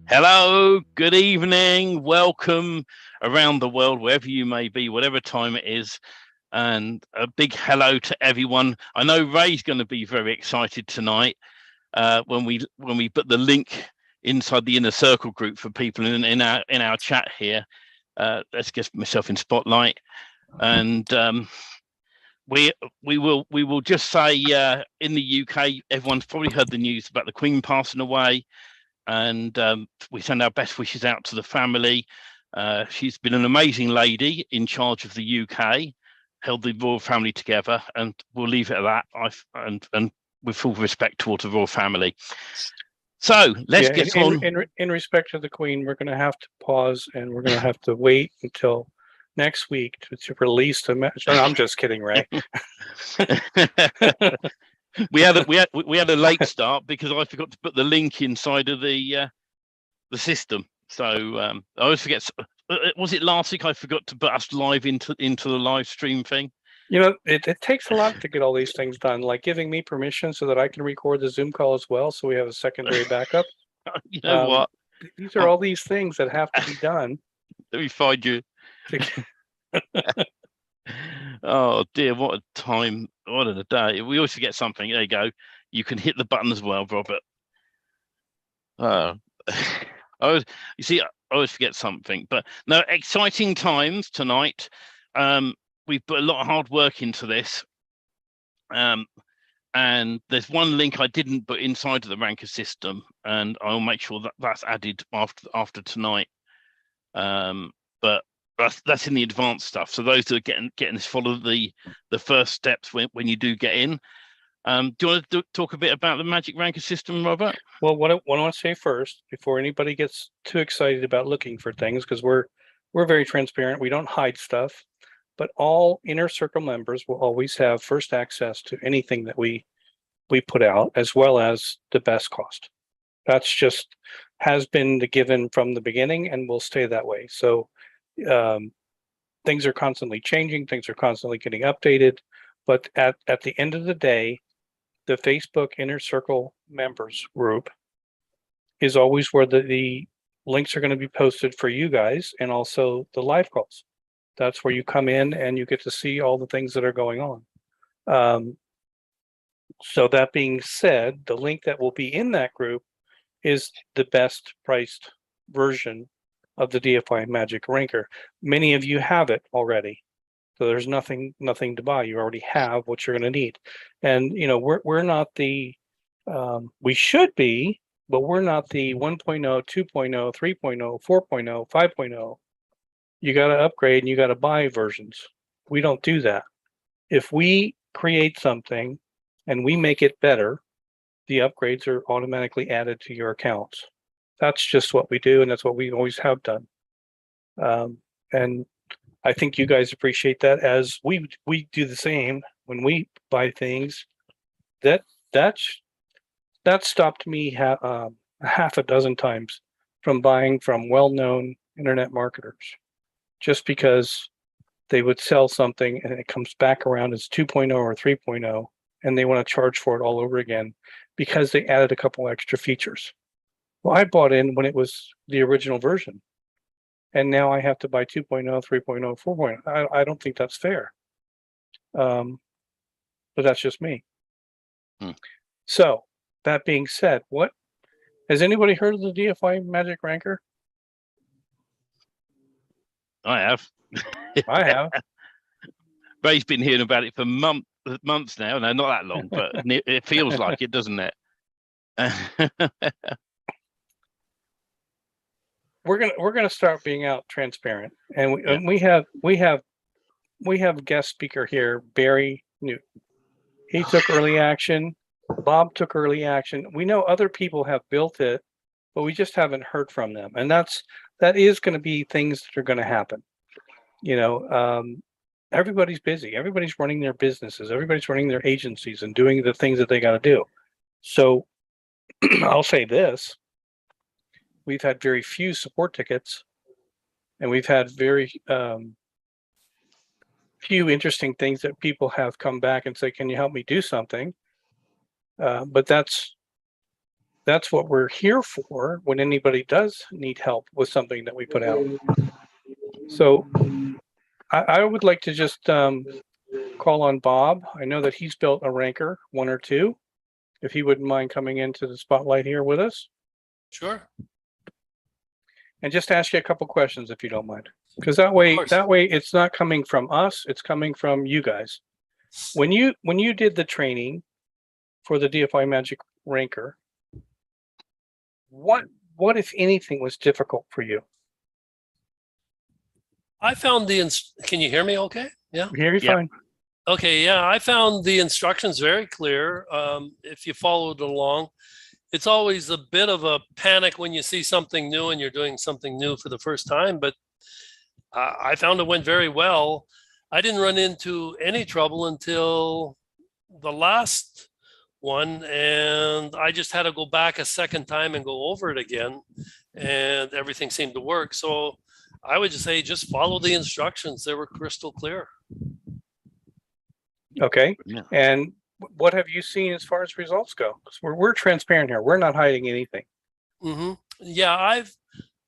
Hello, good evening, welcome around the world, wherever you may be, whatever time it is, and a big hello to everyone. I know Ray's going to be very excited tonight when we put the link inside the inner circle group for people in our chat here. Let's get myself in spotlight, and we will just say in the UK, everyone's probably heard the news about the Queen passing away. And we send our best wishes out to the family. She's been an amazing lady in charge of the UK, held the royal family together, and we'll leave it at that. And with full respect towards the royal family. So let's get on. In respect to the Queen, we're going to have to pause, and we're going to have to wait until next week to release the message. No, I'm just kidding, Ray. We had a late start because I forgot to put the link inside of the system. So I always forget. Was it last week I forgot to put us live into the live stream thing? You know, it takes a lot to get all these things done, like giving me permission so that I can record the Zoom call as well, so we have a secondary backup. You know what? These are all these things that have to be done. Let me find you. Oh dear, what a time, what a day. We always forget something. There you go. You can hit the button as well, Robert. I always forget something. But no, exciting times tonight. We've put a lot of hard work into this. And there's one link I didn't put inside of the Ranker system, and I'll make sure that that's added after tonight. But that's in the advanced stuff. So those that are getting this, follow the first steps when you do get in. Do you want to talk a bit about the Magic Ranker system, Robert? Well, what I want to say first, before anybody gets too excited about looking for things, because we're very transparent. We don't hide stuff, but all inner circle members will always have first access to anything that we put out, as well as the best cost. That's just has been the given from the beginning and will stay that way. So things are constantly changing, things are constantly getting updated, but at the end of the day, the Facebook Inner Circle members group is always where the links are going to be posted for you guys, and also the live calls. That's where you come in and you get to see all the things that are going on. So that being said, the link that will be in that group is the best priced version of the DFY Magic Ranker. Many of you have it already, so there's nothing to buy. You already have what you're going to need, and you know we're not the we should be, but we're not the 1.0, 2.0, 3.0, 4.0, 5.0. You got to upgrade and you got to buy versions. We don't do that. If we create something and we make it better, the upgrades are automatically added to your accounts. That's just what we do, and that's what we always have done. And I think you guys appreciate that, as we do the same when we buy things. That stopped me half a dozen times from buying from well-known internet marketers, just because they would sell something and it comes back around as 2.0 or 3.0, and they want to charge for it all over again because they added a couple extra features. Well, I bought in when it was the original version, and now I have to buy 2.0, 3.0, 4.0. I don't think that's fair. But that's just me. So that being said, what has anybody heard of the DFY Magic Ranker? I have. I have. Ray's been hearing about it for months now. No, not that long, but it feels like it, doesn't it? We're gonna start being out transparent, and we have guest speaker here, Barry Newton. He took early action. Bob took early action. We know other people have built it, but we just haven't heard from them, and that is going to be things that are going to happen. You know, everybody's busy. Everybody's running their businesses. Everybody's running their agencies and doing the things that they got to do. So I'll say this. We've had very few support tickets, and we've had very few interesting things that people have come back and say, can you help me do something? But that's that's what we're here for when anybody does need help with something that we put out. So I would like to just call on Bob. I know that he's built a ranker, 1 or 2. If he wouldn't mind coming into the spotlight here with us. Sure. And just ask you a couple questions if you don't mind. Because that way it's not coming from us, it's coming from you guys. When you did the training for the DFY Magic Ranker, what if anything was difficult for you? I found can you hear me okay? Yeah. Hear you fine. Okay, yeah, I found the instructions very clear. If you followed along, it's always a bit of a panic when you see something new and you're doing something new for the first time, but I found it went very well. I didn't run into any trouble until the last one, and I just had to go back a second time and go over it again, and everything seemed to work. So I would just say, just follow the instructions. They were crystal clear. Okay. Yeah. And what have you seen as far as results go? 'Cause we're transparent here. We're not hiding anything. Mm-hmm. Yeah, I've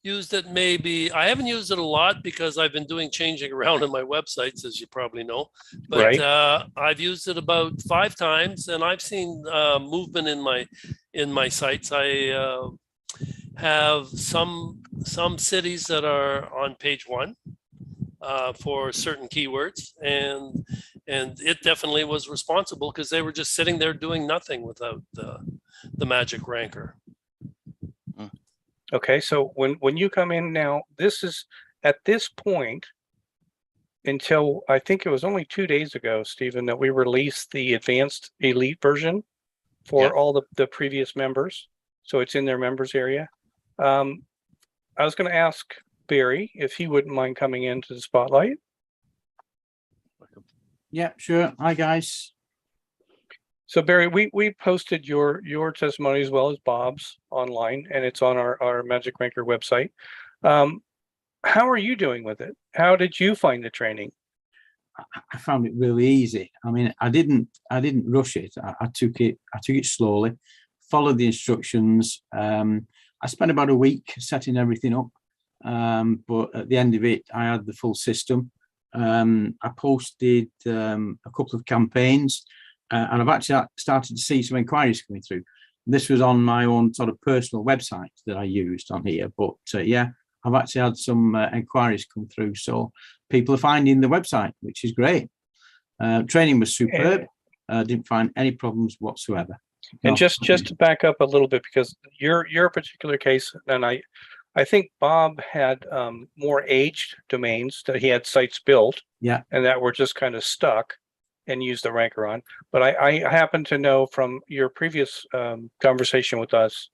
used it maybe. I haven't used it a lot because I've been doing changing around in my websites, as you probably know. But Right. I've used it about 5 times, and I've seen movement in my sites. I have some cities that are on page 1 for certain keywords, and it definitely was responsible because they were just sitting there doing nothing without the Magic Ranker. Okay, so when you come in now, this is at this point until I think it was only 2 days ago, Stephen, that we released the advanced elite version for all the previous members. So it's in their members area. I was going to ask Barry if he wouldn't mind coming into the spotlight. Yeah, sure. Hi, guys. So Barry, we posted your testimony as well as Bob's online, and it's on our Magic Ranker website. How are you doing with it? How did you find the training? I found it really easy. I mean, I didn't rush it. I took it slowly, followed the instructions. I spent about a week setting everything up, but at the end of it, I had the full system. I posted a couple of campaigns, and I've actually started to see some inquiries coming through. This was on my own sort of personal website that I used on here, but yeah, I've actually had some inquiries come through. So people are finding the website, which is great. Training was superb. Didn't find any problems whatsoever. And just to back up a little bit, because your particular case, and I think Bob had more aged domains that he had sites built, yeah, and that were just kind of stuck and used the ranker on. But I happen to know from your previous conversation with us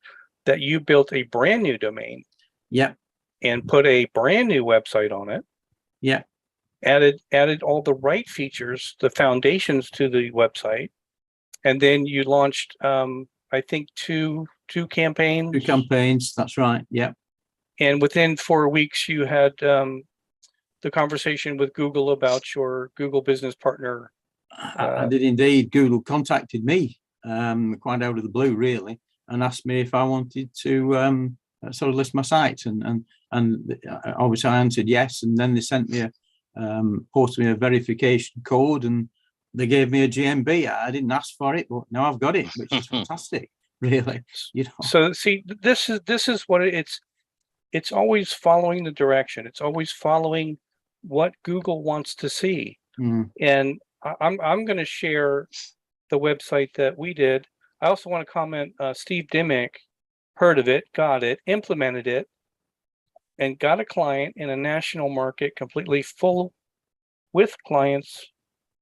that you built a brand new domain. Yeah. And put a brand new website on it. Yeah. Added all the right features, the foundations to the website. And then you launched, I think, two campaigns. 2 campaigns, that's right. Yeah. And within 4 weeks, you had the conversation with Google about your Google Business Partner. I did indeed. Google contacted me quite out of the blue, really, and asked me if I wanted to sort of list my sites, and obviously I answered yes. And then they sent me posted me a verification code, and they gave me a GMB. I didn't ask for it, but now I've got it, which is fantastic, really. You know. So see, this is what it's always following the direction. It's always following what Google wants to see. And I'm going to share the website that we did. I also want to comment, Steve Dimmick heard of it, got it, implemented it, and got a client in a national market completely full with clients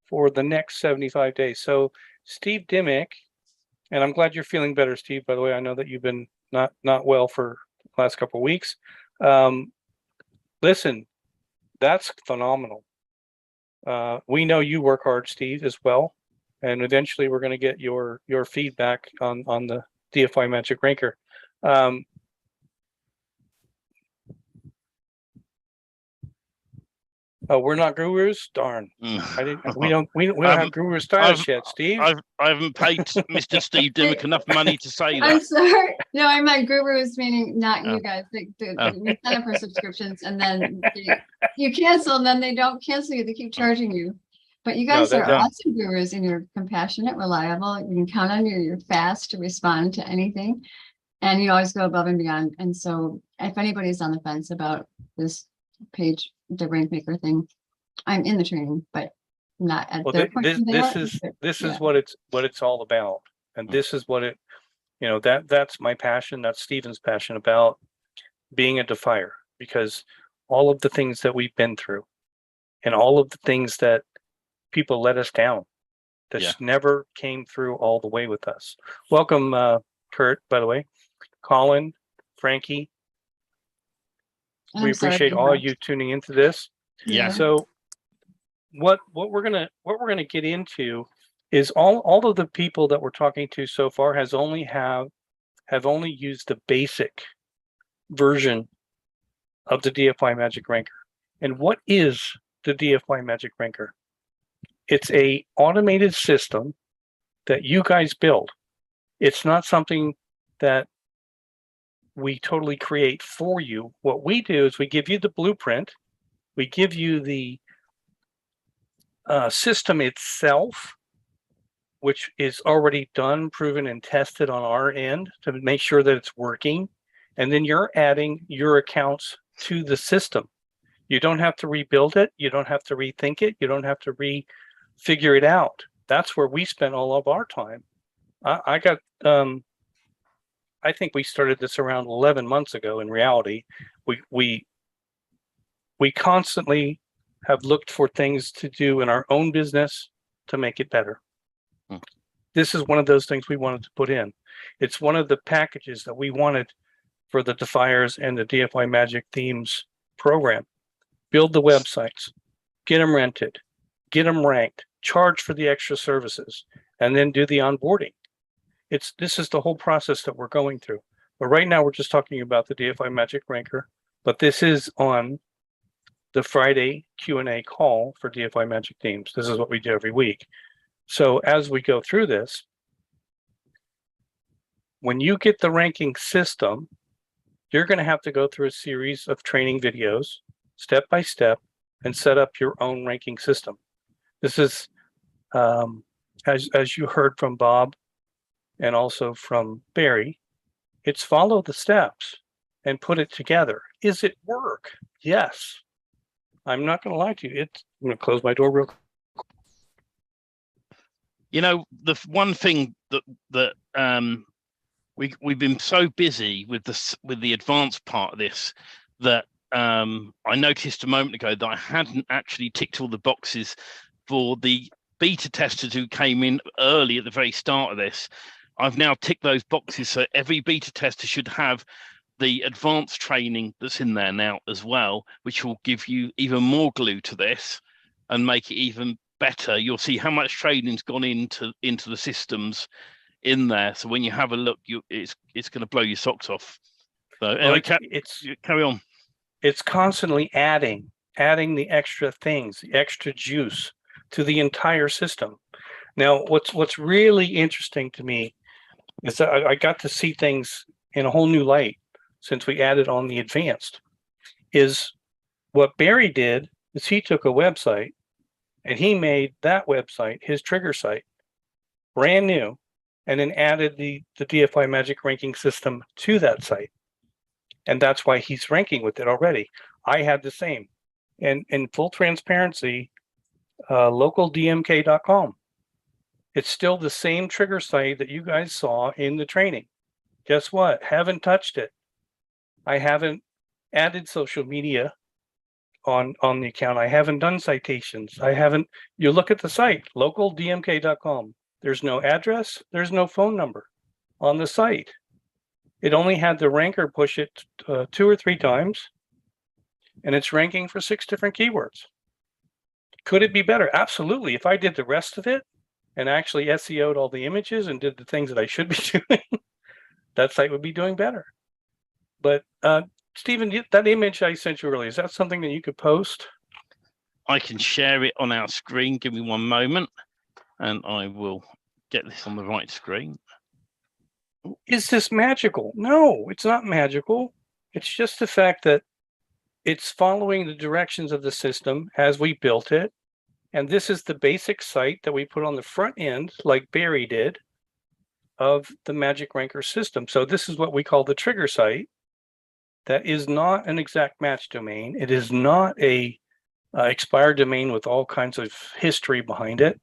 for the next 75 days. So Steve Dimmick, and I'm glad you're feeling better, Steve, by the way. I know that you've been not well for the last couple of weeks. Listen, that's phenomenal. We know you work hard, Steve, as well. And eventually we're going to get your feedback on the DFY Magic Ranker. Oh, we're not gurus? Darn. We don't have guru status yet, Steve. I haven't paid Mr. Steve Dimmick enough money to say I'm that. sorry. No, I meant gurus, meaning not Oh. you guys. We sign up for subscriptions and then you cancel and then they don't cancel you. They keep charging you. But you guys are awesome gurus and you're compassionate, reliable. You can count on you. You're fast to respond to anything. And you always go above and beyond. And so if anybody's on the fence about this page, the rank maker thing, I'm in the training, but not at their point. This is what it's all about. And this is what it, that's my passion. That's Stephen's passion about being a defier, because all of the things that we've been through and all of the things that people let us down, that never came through all the way with us. Welcome, Kurt, by the way, Colin, Frankie. We appreciate all you tuning into this. Yeah. So what we're gonna get into is all of the people that we're talking to so far have only used the basic version of the DFY Magic Ranker. And what is the DFY Magic Ranker? It's a automated system that you guys build. It's not something that we totally create for you. What we do is we give you the blueprint, we give you the system itself, which is already done, proven, and tested on our end to make sure that it's working. And then you're adding your accounts to the system. You don't have to rebuild it. You don't have to rethink it. You don't have to figure it out. That's where we spend all of our time. I think we started this around 11 months ago. In reality, we constantly have looked for things to do in our own business to make it better. This is one of those things we wanted to put in. It's one of the packages that we wanted for the Defiers and the DFY Magic Themes program. Build the websites, get them rented, get them ranked, charge for the extra services, and then do the onboarding. This is the whole process that we're going through. But right now we're just talking about the DFY Magic Ranker, but this is on the Friday Q&A call for DFY Magic Themes. This is what we do every week. So as we go through this, when you get the ranking system, you're going to have to go through a series of training videos, step by step, and set up your own ranking system. This is, as you heard from Bob and also from Barry, it's follow the steps and put it together. Is it work? Yes. I'm not going to lie to you. I'm going to close my door real quick. The one thing that we've been so busy with the advanced part of this that I noticed a moment ago that I hadn't actually ticked all the boxes for the beta testers who came in early at the very start of this. I've now ticked those boxes, so every beta tester should have the advanced training that's in there now as well, which will give you even more glue to this and make it even better. You'll see how much training's gone into the systems in there. So when you have a look, it's going to blow your socks off. So anyway, carry on. It's constantly adding the extra things, the extra juice to the entire system. Now, what's really interesting to me is that I got to see things in a whole new light since we added on the advanced. Is what Barry did is he took a website and he made that website his trigger site, brand new, and then added the DFY Magic ranking system to that site. And that's why he's ranking with it already. I had the same. And in full transparency, localdmk.com. It's still the same trigger site that you guys saw in the training. Guess what? Haven't touched it. I haven't added social media on the account. I haven't done citations. You look at the site, localdmk.com. There's no address. There's no phone number on the site. It only had the ranker push it 2 or 3 times, and it's ranking for 6 different keywords. Could it be better? Absolutely. If I did the rest of it and actually SEO'd all the images and did the things that I should be doing, that site would be doing better. But Stephen, that image I sent you earlier, is that something that you could post? I can share it on our screen. Give me one moment and I will get this on the right screen. Is this magical? No, it's not magical. It's just the fact that it's following the directions of the system as we built it. And this is the basic site that we put on the front end, like Barry did, of the Magic Ranker system. So this is what we call the trigger site. That is not an exact match domain. It is not a expired domain with all kinds of history behind it.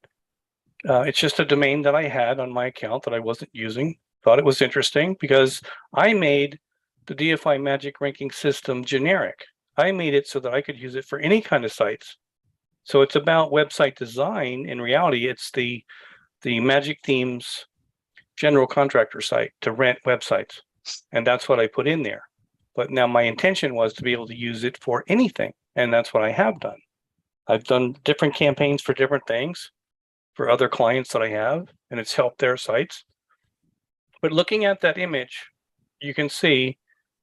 It's just a domain that I had on my account that I wasn't using. Thought it was interesting because I made the DFY Magic Ranking system generic. I made it so that I could use it for any kind of sites. So it's about website design. In reality, it's the Magic Themes general contractor site to rent websites. And that's what I put in there. But now my intention was to be able to use it for anything. And that's what I have done. I've done different campaigns for different things for other clients that I have, and it's helped their sites. But looking at that image, you can see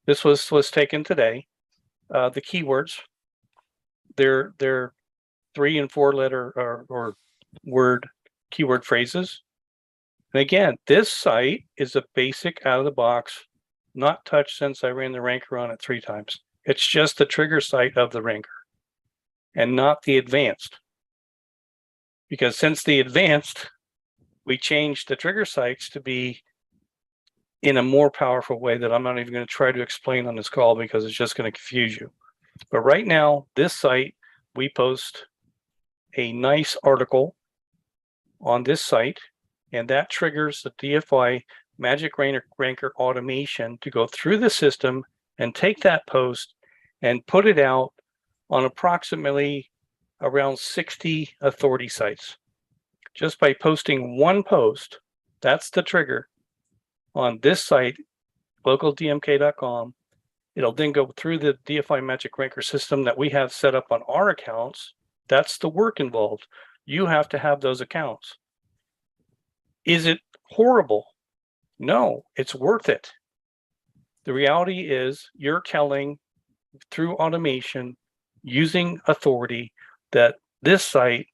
this was taken today. The keywords, they're 3 and 4 letter or word keyword phrases. And again, this site is a basic out of the box, not touched since I ran the ranker on it 3 times. It's just the trigger site of the ranker and not the advanced. Because since the advanced, we changed the trigger sites to be in a more powerful way that I'm not even going to try to explain on this call because it's just going to confuse you. But right now, this site, we post a nice article on this site, and that triggers the DFY Magic Ranker automation to go through the system and take that post and put it out on approximately around 60 authority sites. Just by posting one post, that's the trigger on this site, localdmk.com. It'll then go through the DFY Magic Ranker system that we have set up on our accounts. That's the work involved. You have to have those accounts. Is it horrible? No, it's worth it. The reality is you're telling through automation using authority that this site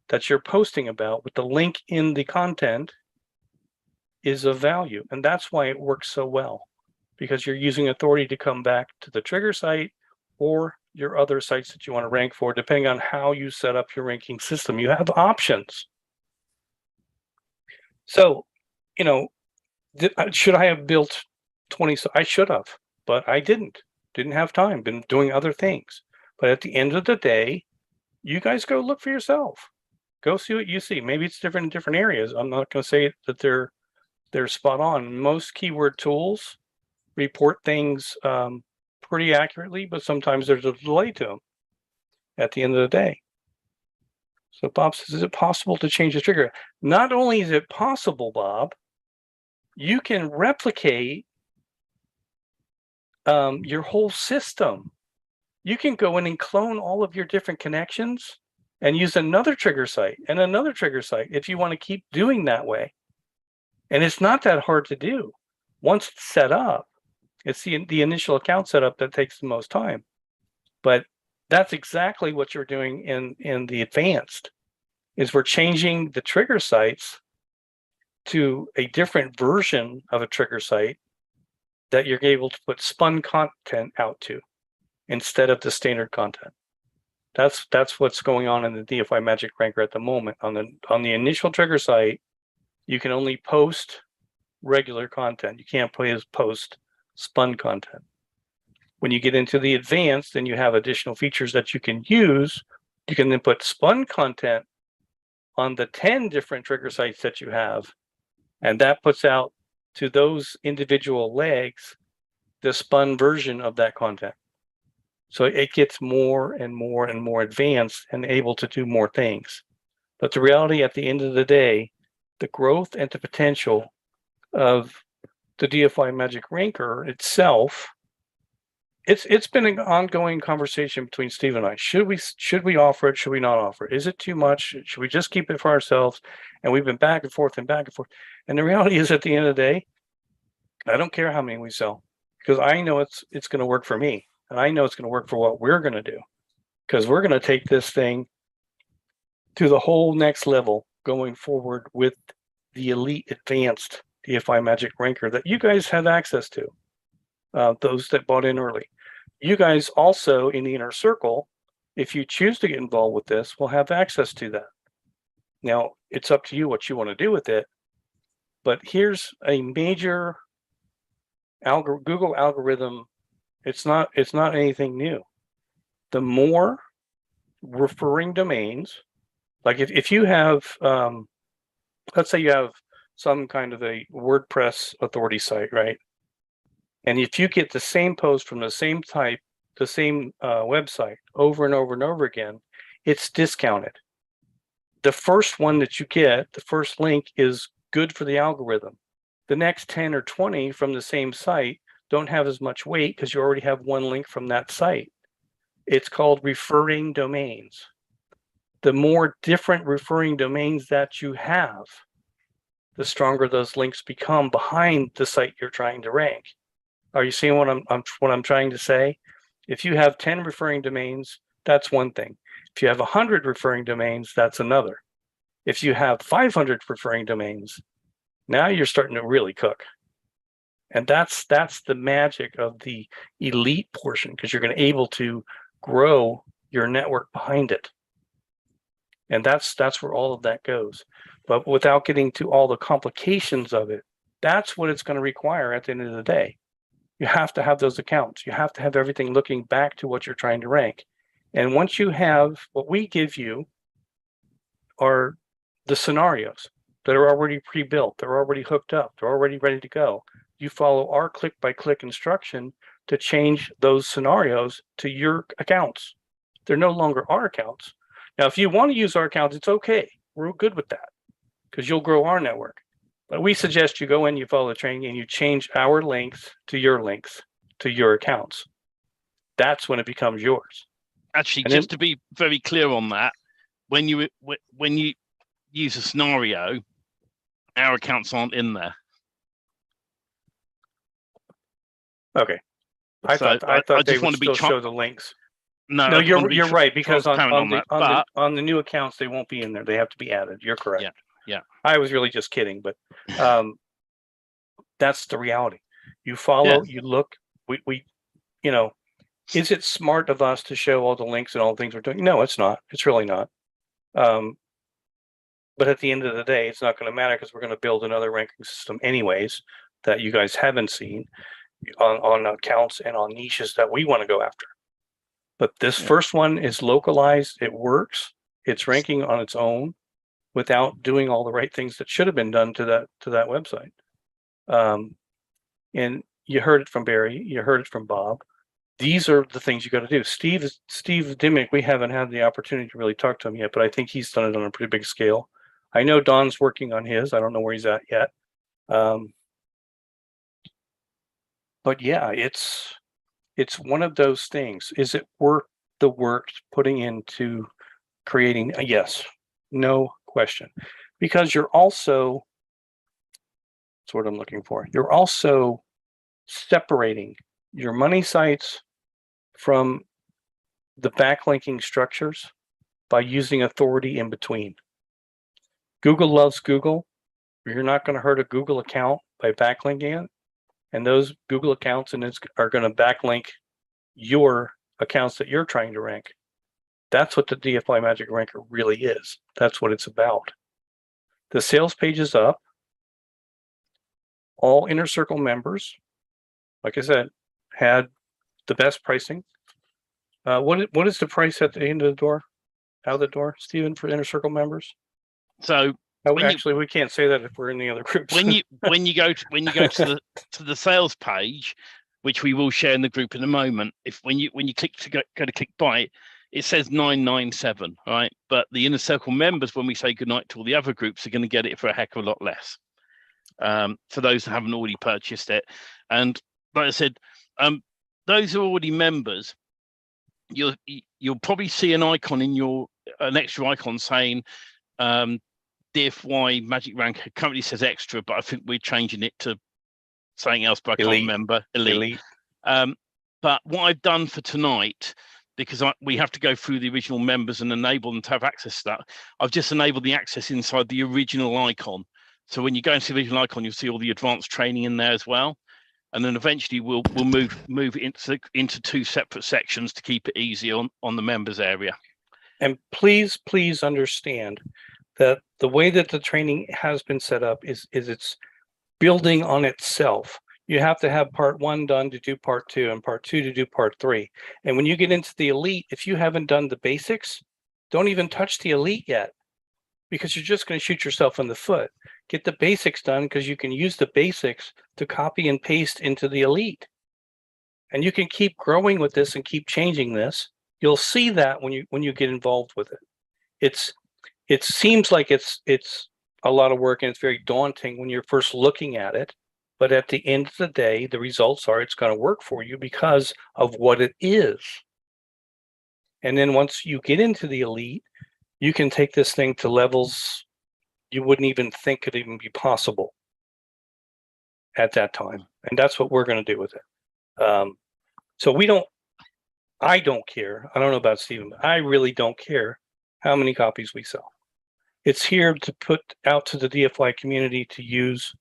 that you're posting about with the link in the content is of value. And that's why it works so well, because you're using authority to come back to the trigger site or your other sites that you want to rank for, depending on how you set up your ranking system. You have options. So, you know, should I have built 20? I should have, but I didn't have time, been doing other things. But at the end of the day, you guys go look for yourself. Go see what you see. Maybe it's different in different areas. I'm not going to say that they're spot on. Most keyword tools report things pretty accurately, but sometimes there's a delay to them at the end of the day. So Bob says, is it possible to change the trigger? Not only is it possible, Bob, you can replicate your whole system. You can go in and clone all of your different connections and use another trigger site and another trigger site if you want to keep doing that way. And it's not that hard to do. Once it's set up, it's the initial account setup that takes the most time. But that's exactly what you're doing in the advanced, is we're changing the trigger sites to a different version of a trigger site that you're able to put spun content out to instead of the standard content. That's what's going on in the DFY Magic Ranker at the moment. On the initial trigger site, you can only post regular content. You can't post spun content. When you get into the advanced and you have additional features that you can use, you can then put spun content on the 10 different trigger sites that you have. And that puts out to those individual legs the spun version of that content. So it gets more and more and more advanced and able to do more things. But the reality at the end of the day, the growth and the potential of the DFY Magic Ranker itself, it's been an ongoing conversation between Steve and I. Should we offer it? Should we not offer it? Is it too much? Should we just keep it for ourselves? And we've been back and forth and back and forth. And the reality is, at the end of the day, I don't care how many we sell, because I know it's going to work for me, and I know it's going to work for what we're going to do, because we're going to take this thing to the whole next level going forward with the Elite Advanced DFY Magic Ranker that you guys have access to, those that bought in early. You guys also in the inner circle, if you choose to get involved with this, will have access to that. Now, it's up to you what you want to do with it, but here's a major Google algorithm. It's not anything new. The more referring domains, like if you have, let's say you have some kind of a WordPress authority site, right? And if you get the same post from the same type, the same website over and over and over again, it's discounted. The first one that you get, the first link, is good for the algorithm. The next 10 or 20 from the same site don't have as much weight because you already have one link from that site. It's called referring domains. The more different referring domains that you have, the stronger those links become behind the site you're trying to rank. Are you seeing what I'm trying to say? If you have 10 referring domains, that's one thing. If you have 100 referring domains, that's another. If you have 500 referring domains, now you're starting to really cook. And that's the magic of the elite portion, because you're going to be able to grow your network behind it. And that's where all of that goes. But without getting to all the complications of it, that's what it's going to require at the end of the day. You have to have those accounts. You have to have everything looking back to what you're trying to rank. And once you have, what we give you are the scenarios that are already pre-built. They're already hooked up. They're already ready to go. You follow our click-by-click instruction to change those scenarios to your accounts. They're no longer our accounts. Now, if you want to use our accounts, it's okay. We're good with that because you'll grow our network. But we suggest you go in, you follow the training, and you change our links to your accounts. That's when it becomes yours. Actually, and just to be very clear on that, when you use a scenario, our accounts aren't in there. Okay. I thought they would still show the links. No, you're right, because on the new accounts they won't be in there. They have to be added. You're correct. Yeah. I was really just kidding, but that's the reality. You follow, you look. We is it smart of us to show all the links and all the things we're doing? No, it's not. It's really not. But at the end of the day, it's not going to matter because we're going to build another ranking system anyways that you guys haven't seen on accounts and on niches that we want to go after. But this first one is localized. It works. It's ranking on its own without doing all the right things that should have been done to that website. And you heard it from Barry. You heard it from Bob. These are the things you got to do. Steve Dimmick, we haven't had the opportunity to really talk to him yet, but I think he's done it on a pretty big scale. I know Don's working on his. I don't know where he's at yet. But yeah, it's one of those things. Is it worth the work putting into creating? Yes, no question. Because you're also, that's what I'm looking for. You're also separating your money sites from the backlinking structures by using authority in between. Google loves Google. You're not going to hurt a Google account by backlinking it. And those Google accounts are going to backlink your accounts that you're trying to rank. That's what the DFY Magic Ranker really is. That's what it's about. The sales page is up. All Inner Circle members, like I said, had the best pricing. What is the price at the end of the door, out of the door, Stephen, for Inner Circle members? So we can't say that if we're in the other groups. when you go to the sales page, which we will share in the group in a moment, when you click to go to click buy, it says 997, right? But the Inner Circle members, when we say goodnight to all the other groups, are going to get it for a heck of a lot less. For those that haven't already purchased it, and like I said, those who are already members, you'll probably see an icon in an extra icon saying DFY Magic Ranker. Currently says extra, but I think we're changing it to something else, but I can't remember. Elite. But what I've done for tonight because we have to go through the original members and enable them to have access to that. I've just enabled the access inside the original icon. So when you go into the original icon, you'll see all the advanced training in there as well. And then eventually we'll move it into 2 separate sections to keep it easy on the members area. And please understand that the way that the training has been set up is it's building on itself. You have to have part 1 done to do part 2 and part 2 to do part 3. And when you get into the elite, if you haven't done the basics, don't even touch the elite yet, because you're just going to shoot yourself in the foot. Get the basics done, because you can use the basics to copy and paste into the elite. And you can keep growing with this and keep changing this. You'll see that when you get involved with it. It seems like it's a lot of work and it's very daunting when you're first looking at it. But at the end of the day, the results are it's going to work for you because of what it is. And then once you get into the elite, you can take this thing to levels you wouldn't even think could even be possible at that time. And that's what we're going to do with it. So I don't care. I don't know about Stephen, but I really don't care how many copies we sell. It's here to put out to the DFY community to use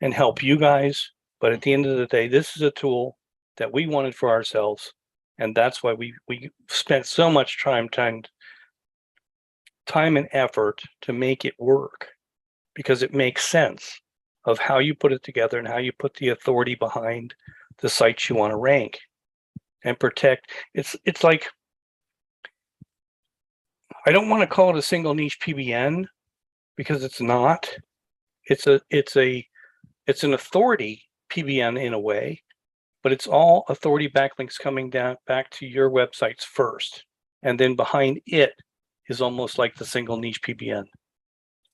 and help you guys. But at the end of the day, this is a tool that we wanted for ourselves. And that's why we spent so much time and effort to make it work, because it makes sense of how you put it together and how you put the authority behind the sites you want to rank and protect. It's like, I don't want to call it a single niche PBN, because it's not. It's an authority PBN in a way, but it's all authority backlinks coming down back to your websites first, and then behind it is almost like the single niche PBN.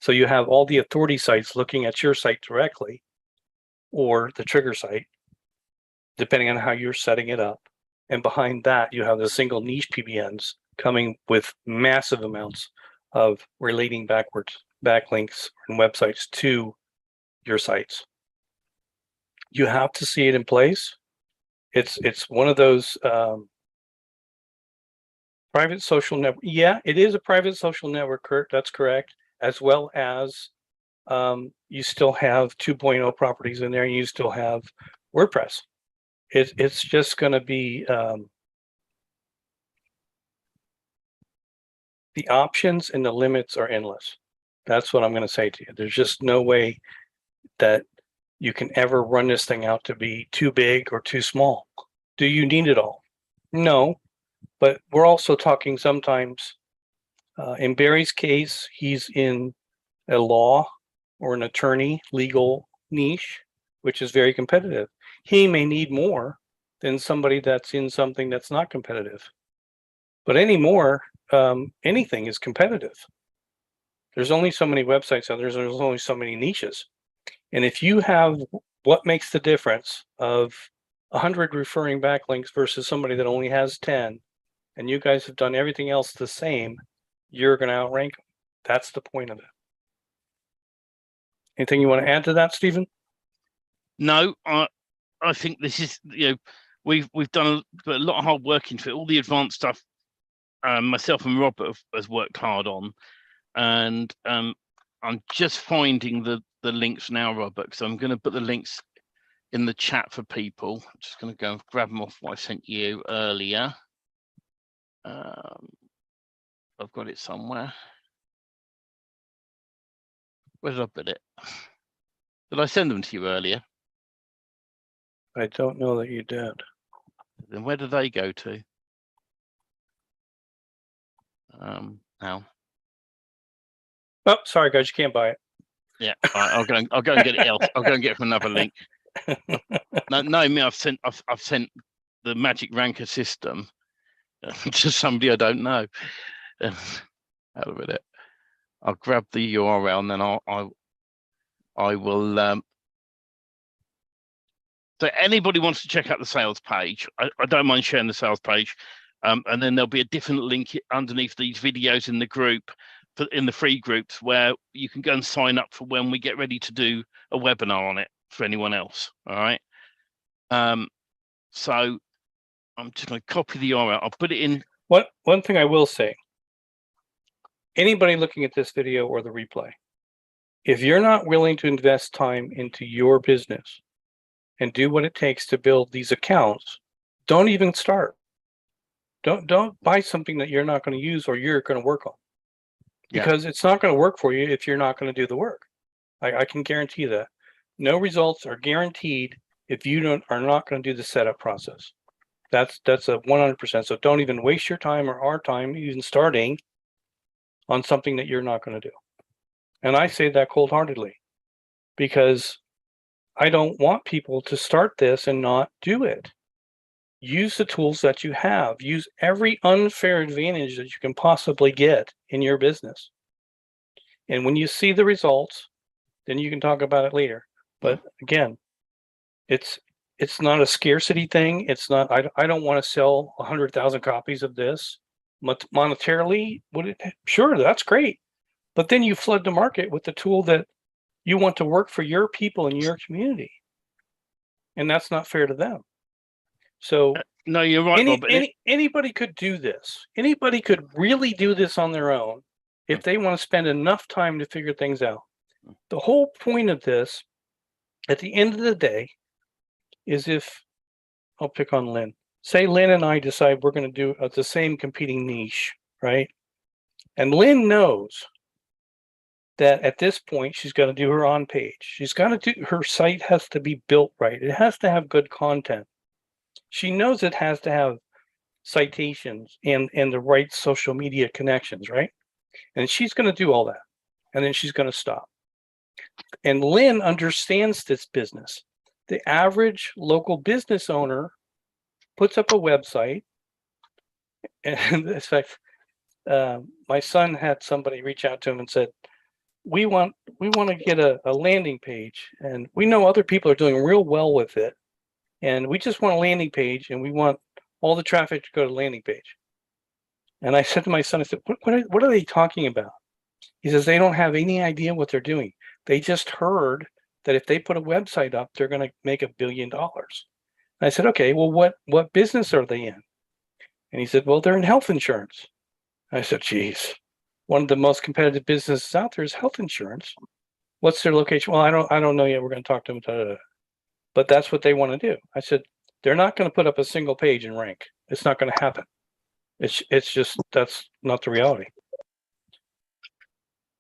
So you have all the authority sites looking at your site directly, or the trigger site, depending on how you're setting it up. And behind that, you have the single niche PBNs coming with massive amounts of relating backwards backlinks and websites to your sites. You have to see it in place. It's one of those private social network. Yeah, it is a private social network, Kurt. That's correct. As well as you still have 2.0 properties in there, and you still have WordPress. It's just going to be the options and the limits are endless. That's what I'm going to say to you. There's just no way that you can ever run this thing out to be too big or too small. Do you need it all? No, but we're also talking sometimes, in Barry's case, he's in a law or an attorney legal niche, which is very competitive. He may need more than somebody that's in something that's not competitive. But anymore, anything is competitive. There's only so many websites out there. There's only so many niches. And if you have what makes the difference of 100 referring backlinks versus somebody that only has 10, and you guys have done everything else the same, you're going to outrank them. That's the point of it. Anything you want to add to that, Stephen? No, I think this is, we've done a lot of hard work into it. All the advanced stuff, myself and Robert has worked hard on, and I'm just finding the links now, Robert. So I'm going to put the links in the chat for people. I'm just going to go and grab them off what I sent you earlier. I've got it somewhere. Where did I put it? Did I send them to you earlier? I don't know that you did. Then where did they go to? Now. Oh, sorry guys, you can't buy it. Yeah, right, I'll go and get it else. I'll go and get it from another link. No, me. I've sent the Magic Ranker system to somebody I don't know. Out of it. I'll grab the URL and then I will. So anybody wants to check out the sales page, I don't mind sharing the sales page, and then there'll be a different link underneath these videos in the group, in the free groups, where you can go and sign up for when we get ready to do a webinar on it for anyone else. All right. So I'm just going to copy the URL. I'll put it in One thing I will say, anybody looking at this video or the replay, if you're not willing to invest time into your business and do what it takes to build these accounts, don't even start. Don't buy something that you're not going to use or you're going to work on, because it's not going to work for you if you're not going to do the work. I can guarantee that. No results are guaranteed if you are not going to do the setup process. That's a 100%. So don't even waste your time or our time even starting on something that you're not going to do. And I say that cold-heartedly, because I don't want people to start this and not do it. Use the tools that you have. Use every unfair advantage that you can possibly get in your business. And when you see the results, then you can talk about it later. But again, it's not a scarcity thing. It's not, I don't want to sell 100,000 copies of this. Monetarily, sure, that's great. But then you flood the market with the tool that you want to work for your people in your community. And that's not fair to them. So no, you're right, Rob. Anybody could do this. Anybody could really do this on their own if they want to spend enough time to figure things out. The whole point of this, at the end of the day, is if, I'll pick on Lynn. Say Lynn and I decide we're going to do the same competing niche, right? And Lynn knows that at this point, she's got to do her on page. She's got to do, her site has to be built right. It has to have good content. She knows it has to have citations and the right social media connections, right? And she's going to do all that. And then she's going to stop. And Lynn understands this business. The average local business owner puts up a website. And in fact, my son had somebody reach out to him and said, we want to get a landing page, and we know other people are doing real well with it. And we just want a landing page, and we want all the traffic to go to the landing page. And I said to my son, I said, what are they talking about? He says, they don't have any idea what they're doing. They just heard that if they put a website up, they're going to make $1 billion. And I said, okay, well, what business are they in? And he said, well, they're in health insurance. I said, geez, one of the most competitive businesses out there is health insurance. What's their location? Well, I don't know yet. We're going to talk to them. But that's what they want to do. I said, they're not going to put up a single page and rank. It's not going to happen. It's just, that's not the reality.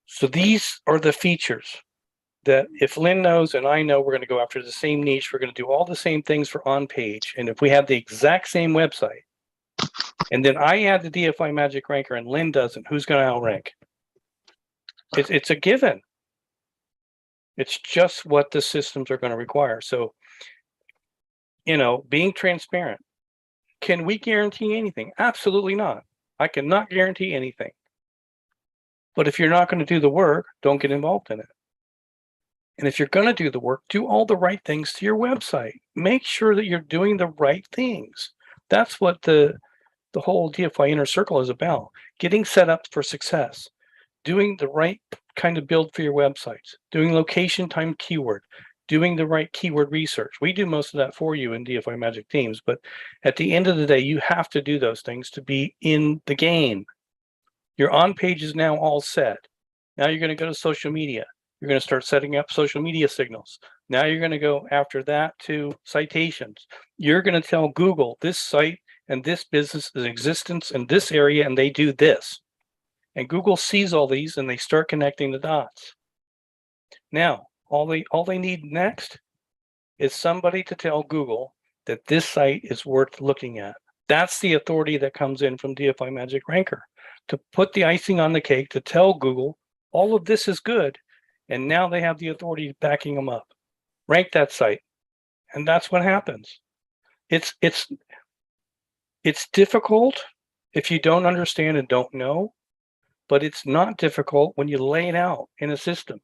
So these are the features that if Lynn knows and I know, we're going to go after the same niche. We're going to do all the same things for on page. And if we have the exact same website, and then I add the DFY Magic Ranker and Lynn doesn't, who's going to outrank? It's a given. It's just what the systems are going to require. So, being transparent. Can we guarantee anything? Absolutely not. I cannot guarantee anything. But if you're not going to do the work, don't get involved in it. And if you're going to do the work, do all the right things to your website. Make sure that you're doing the right things. That's what the whole DFY Inner Circle is about. Getting set up for success. Doing the right kind of build for your websites. Doing location time keyword. Doing the right keyword research. We do most of that for you in DFY Magic Teams, but at the end of the day, you have to do those things to be in the game. Your on page is now all set. Now you're going to go to social media. You're going to start setting up social media signals. Now you're going to go after that to citations. You're going to tell Google this site and this business is existence in this area, and they do this. And Google sees all these and they start connecting the dots. Now, all they need next is somebody to tell Google that this site is worth looking at. That's the authority that comes in from DFY Magic Ranker, to put the icing on the cake, to tell Google all of this is good, and now they have the authority backing them up. Rank that site, and that's what happens. It's difficult if you don't understand and don't know, but it's not difficult when you lay it out in a system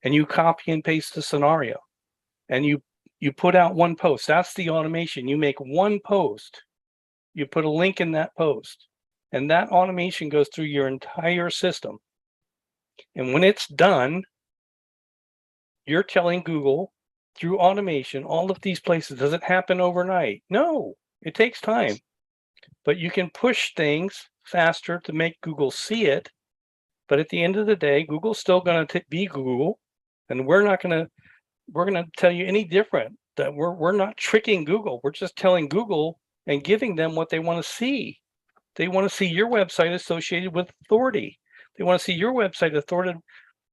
and you copy and paste the scenario and you put out one post. That's the automation. You make one post, you put a link in that post, and that automation goes through your entire system. And when it's done, you're telling Google through automation, all of these places. Does it happen overnight? No, it takes time. But you can push things faster to make Google see it. But at the end of the day, Google's still going to be Google, and we're going to tell you any different. That we're not tricking Google. We're just telling Google and giving them what they want to see. They want to see your website associated with authority. They want to see your website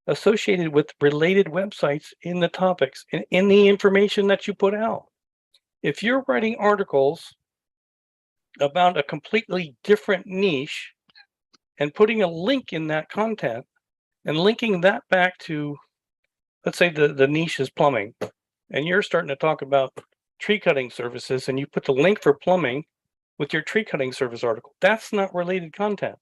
associated with related websites in the topics and in the information that you put out. If you're writing articles about a completely different niche and putting a link in that content and linking that back to, let's say the niche is plumbing, and you're starting to talk about tree cutting services, and you put the link for plumbing with your tree cutting service article, that's not related content.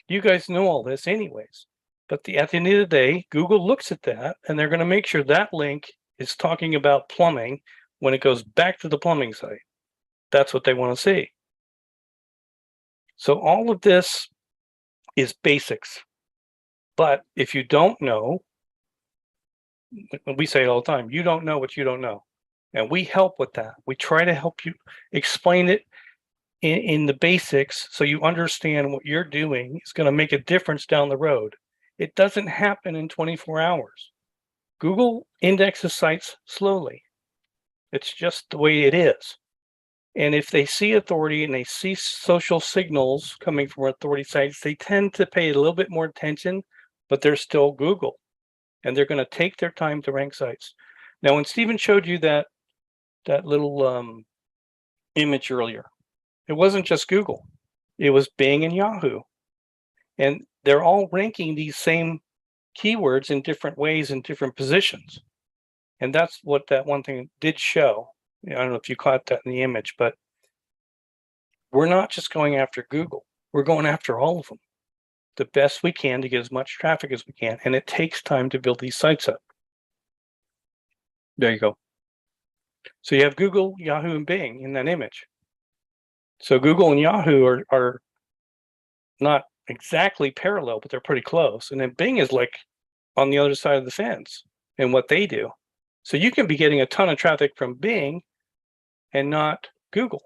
You guys know all this anyways, but at the end of the day, Google looks at that and they're going to make sure that link is talking about plumbing when it goes back to the plumbing site. That's what they want to see. So all of this is basics. But if you don't know, we say it all the time, you don't know what you don't know. And we help with that. We try to help you explain it in the basics so you understand what you're doing is going to make a difference down the road. It doesn't happen in 24 hours. Google indexes sites slowly. It's just the way it is. And if they see authority and they see social signals coming from authority sites, they tend to pay a little bit more attention, but they're still Google. And they're going to take their time to rank sites. Now, when Stephen showed you that little image earlier, it wasn't just Google. It was Bing and Yahoo. And they're all ranking these same keywords in different ways in different positions. And that's what that one thing did show. I don't know if you caught that in the image, but we're not just going after Google. We're going after all of them the best we can to get as much traffic as we can. And it takes time to build these sites up. There you go. So you have Google, Yahoo, and Bing in that image. So Google and Yahoo are not exactly parallel, but they're pretty close. And then Bing is like on the other side of the fence in what they do. So you can be getting a ton of traffic from Bing and not Google,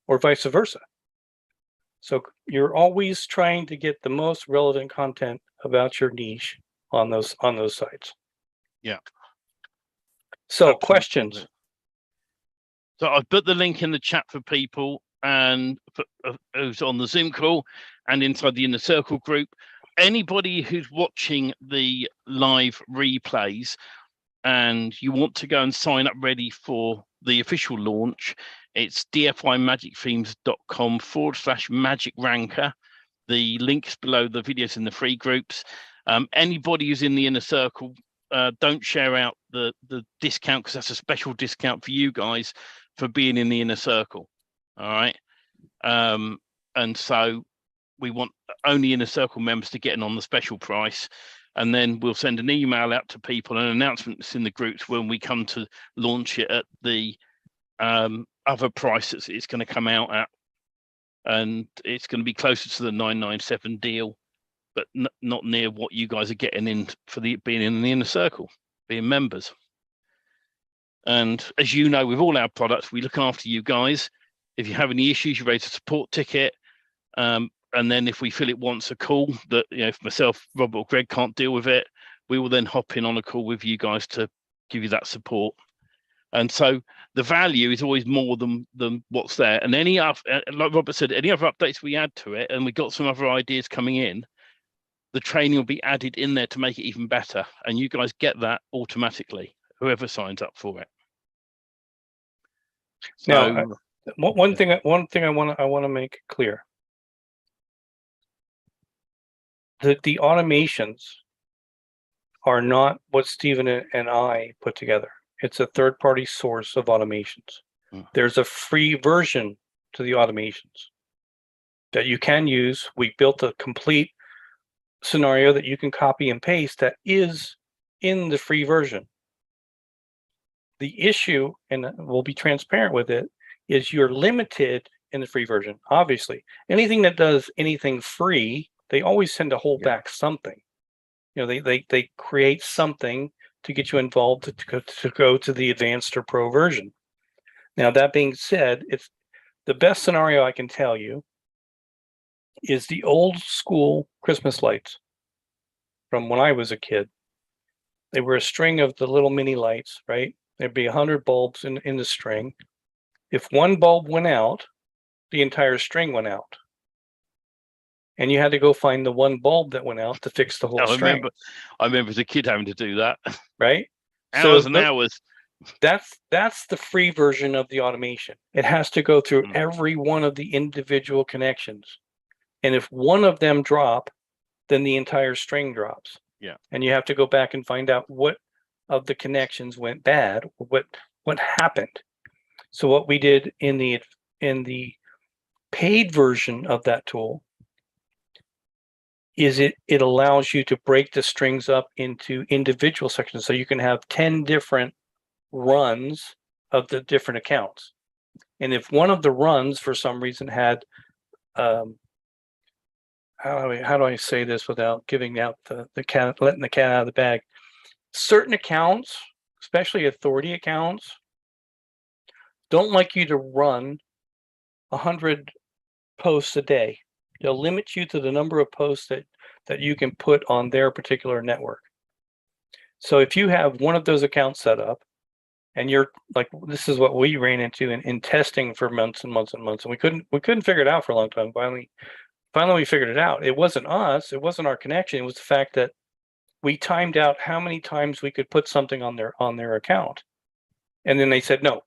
or vice versa. So you're always trying to get the most relevant content about your niche on those sites. Yeah. So Absolutely. Questions. So I've put the link in the chat for people and who's on the Zoom call and inside the Inner Circle group. Anybody who's watching the live replays and you want to go and sign up ready for the official launch, it's dfymagicthemes.com/magic ranker. The link's below the videos in the free groups. Anybody who's in the Inner Circle, don't share out the discount, because that's a special discount for you guys for being in the Inner Circle. All right. And so we want only Inner Circle members to get in on the special price. And then we'll send an email out to people and announcements in the groups when we come to launch it at the other prices it's going to come out at. And it's going to be closer to the 997 deal, but not near what you guys are getting in for being in the Inner Circle, being members. And as you know, with all our products, we look after you guys. If you have any issues, you raise a support ticket. And then if we feel it wants a call that, if myself, Rob or Greg can't deal with it, we will then hop in on a call with you guys to give you that support. And so the value is always more than what's there. And any other, like Robert said, any other updates we add to it, and we got some other ideas coming in, the training will be added in there to make it even better. And you guys get that automatically, whoever signs up for it. So, now, one thing I want to make clear. The automations are not what Stephen and I put together. It's a third-party source of automations. There's a free version to the automations that you can use. We built a complete scenario that you can copy and paste that is in the free version. The issue, and we'll be transparent with it, is you're limited in the free version. Obviously, anything that does anything free, they always tend to hold back something. They create something to get you involved to go to the advanced or pro version. Now, that being said, The best scenario I can tell you is the old school Christmas lights from when I was a kid. They were a string of the little mini lights, right? There'd be 100 bulbs in the string. If one bulb went out, the entire string went out. And you had to go find the one bulb that went out to fix the whole string. I remember as a kid having to do that. Right? Hours and hours. That's the free version of the automation. It has to go through every one of the individual connections. And if one of them drop, then the entire string drops. Yeah. And you have to go back and find out what of the connections went bad, what happened. So what we did in the paid version of that tool is it allows you to break the strings up into individual sections. So you can have 10 different runs of the different accounts. And if one of the runs for some reason had how do I say this without giving out the cat, letting the cat out of the bag? Certain accounts, especially authority accounts, don't like you to run 100 posts a day. They'll limit you to the number of posts that you can put on their particular network. So if you have one of those accounts set up, and you're like, this is what we ran into in testing for months and months and months, and we couldn't figure it out for a long time. Finally we figured it out. It wasn't us, it wasn't our connection, it was the fact that we timed out how many times we could put something on their account. And then they said, no,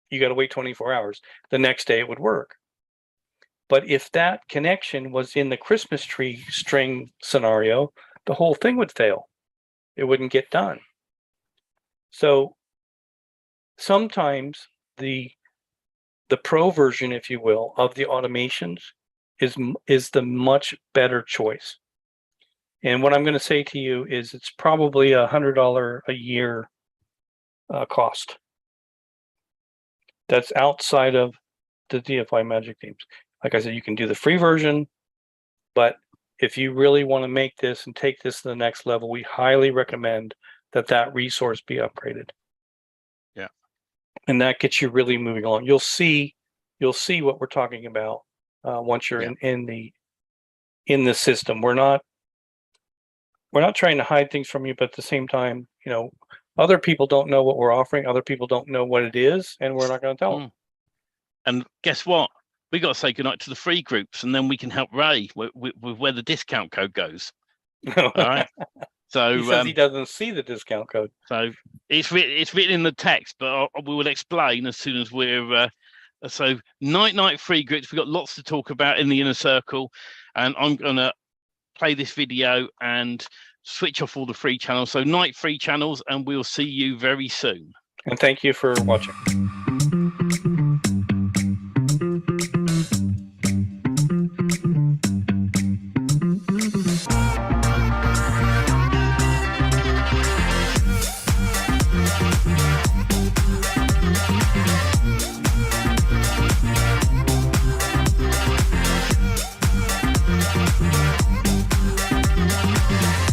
you got to wait 24 hours. The next day it would work. But if that connection was in the Christmas tree string scenario, the whole thing would fail. It wouldn't get done. So sometimes the pro version, if you will, of the automations is the much better choice. And what I'm going to say to you is it's probably $100 a year cost. That's outside of the DFY Magic themes. Like I said, you can do the free version, but if you really want to make this and take this to the next level, we highly recommend that resource be upgraded. Yeah. And that gets you really moving along. You'll see what we're talking about once you're in the system. We're not trying to hide things from you, but at the same time, other people don't know what we're offering. Other people don't know what it is, and we're not going to tell them. And guess what? We got to say goodnight to the free groups, and then we can help Ray with where the discount code goes. All right. So he says he doesn't see the discount code. So it's written in the text, but we will explain as soon as we're. So night free groups. We've got lots to talk about in the inner circle, and I'm gonna play this video and switch off all the free channels. So night free channels, and we'll see you very soon. And thank you for watching.